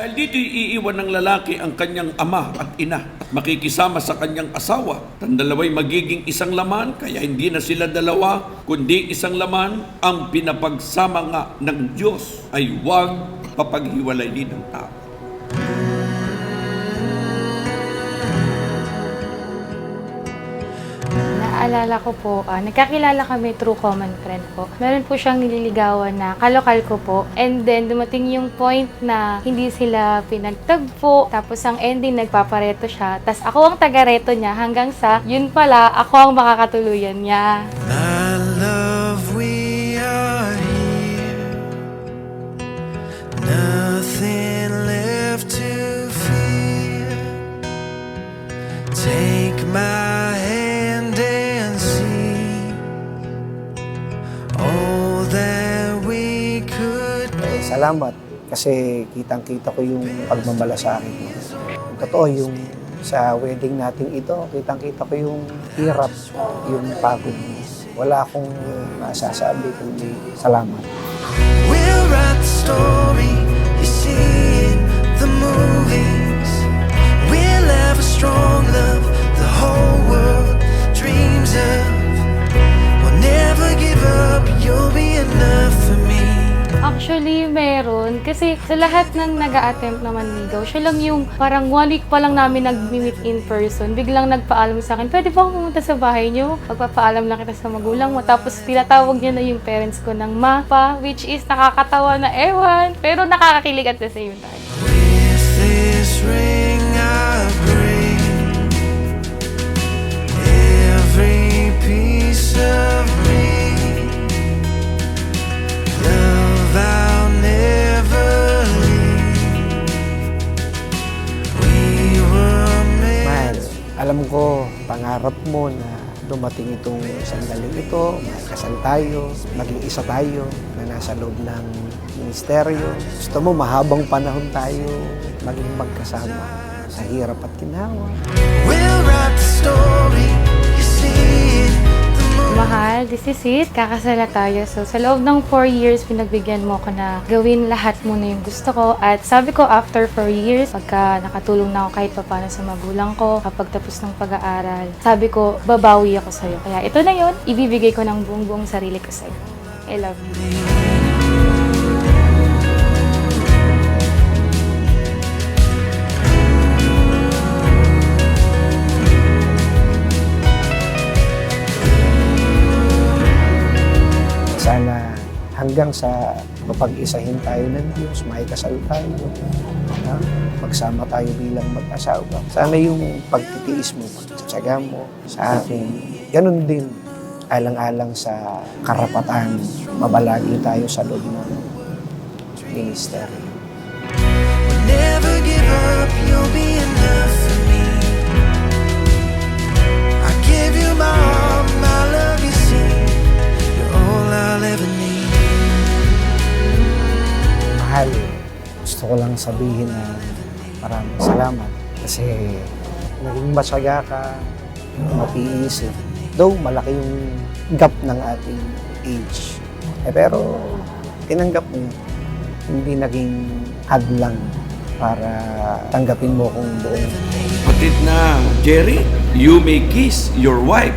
Dahil dito iiwan ng lalaki ang kanyang ama at ina at makikisama sa kanyang asawa. Ang dalawa'y magiging isang laman, kaya hindi na sila dalawa, kundi isang laman. Ang pinapagsama nga ng Diyos ay huwag papaghiwalayin ng tao. Naalala ko po, nagkakilala kami through common friend po. Meron po siyang nililigawan na kalokal ko po. And then, dumating yung point na hindi sila pinagtagpo. Tapos, ang ending, nagpapareto siya. Tapos, ako ang tagareto niya hanggang sa, yun pala, ako ang makakatuluyan niya. My love, we are here. Nothing left to fear. Take my hand and see all that we could be. Salamat kasi kitang-kita ko yung pagmamalasakit mo. Totoo yung sa wedding natin ito, kitang-kita ko yung hirap, yung pagod mo. Wala akong masasabi kundi salamat. We'll write the story you see in the movies. We'll have a strong love the whole world dreams of. We'll never give up, you'll be enough for me. Actually, meron. Kasi sa lahat ng nag-a-attempt na manligaw, siya lang yung parang 1 week pa lang namin nag-meet in person. Biglang nagpaalam sa akin, pwede ba akong pumunta sa bahay niyo? Pagpapaalam lang kita sa magulang mo. Tapos tinatawag niya na yung parents ko ng mapa, which is nakakatawa na ewan. Pero nakakakilig at the same time. With this ring I bring every piece of me. Love I'll never leave. We were made. Mahal, alam ko, pangarap mo na dumating itong sandaling ito, makasal tayo, maging isa tayo na nasa loob ng ministeryo. Gusto mo mahabang panahon tayo maging magkasama sa hirap at ginawa. We'll write the story you see in the movies. Mahal, this is it. Kakasala tayo. So, sa loob ng 4 years, pinagbigyan mo ko na gawin lahat muna yung gusto ko. At sabi ko, after 4 years, pagka nakatulong na ako kahit paano sa magulang ko, kapag tapos ng pag-aaral, sabi ko, babawi ako sa'yo. Kaya ito na yon, ibibigay ko ng buong sarili ko sa'yo. I love you. Sana hanggang sa mapag-isahin tayo ng Diyos, may kasal tayo, ha? Magsama tayo bilang mag-asawa. Sana yung pagtitiis mo, pagtsatsaga mo sa akin, ganun din, alang-alang sa karapatan, mabalagi tayo sa loob ng ministeryo. We'll never give up, you'll be enough for me. I give you my heart, my love you see. You're all I'll ever need. Mahal, gusto ko lang sabihin na maraming salamat kasi naging matyaga ka, matiisip. Though malaki yung gap ng ating age. Pero tinanggap mo yun. Hindi naging hadlang para tanggapin mo kung buong. Patid na, Jerry, you may kiss your wife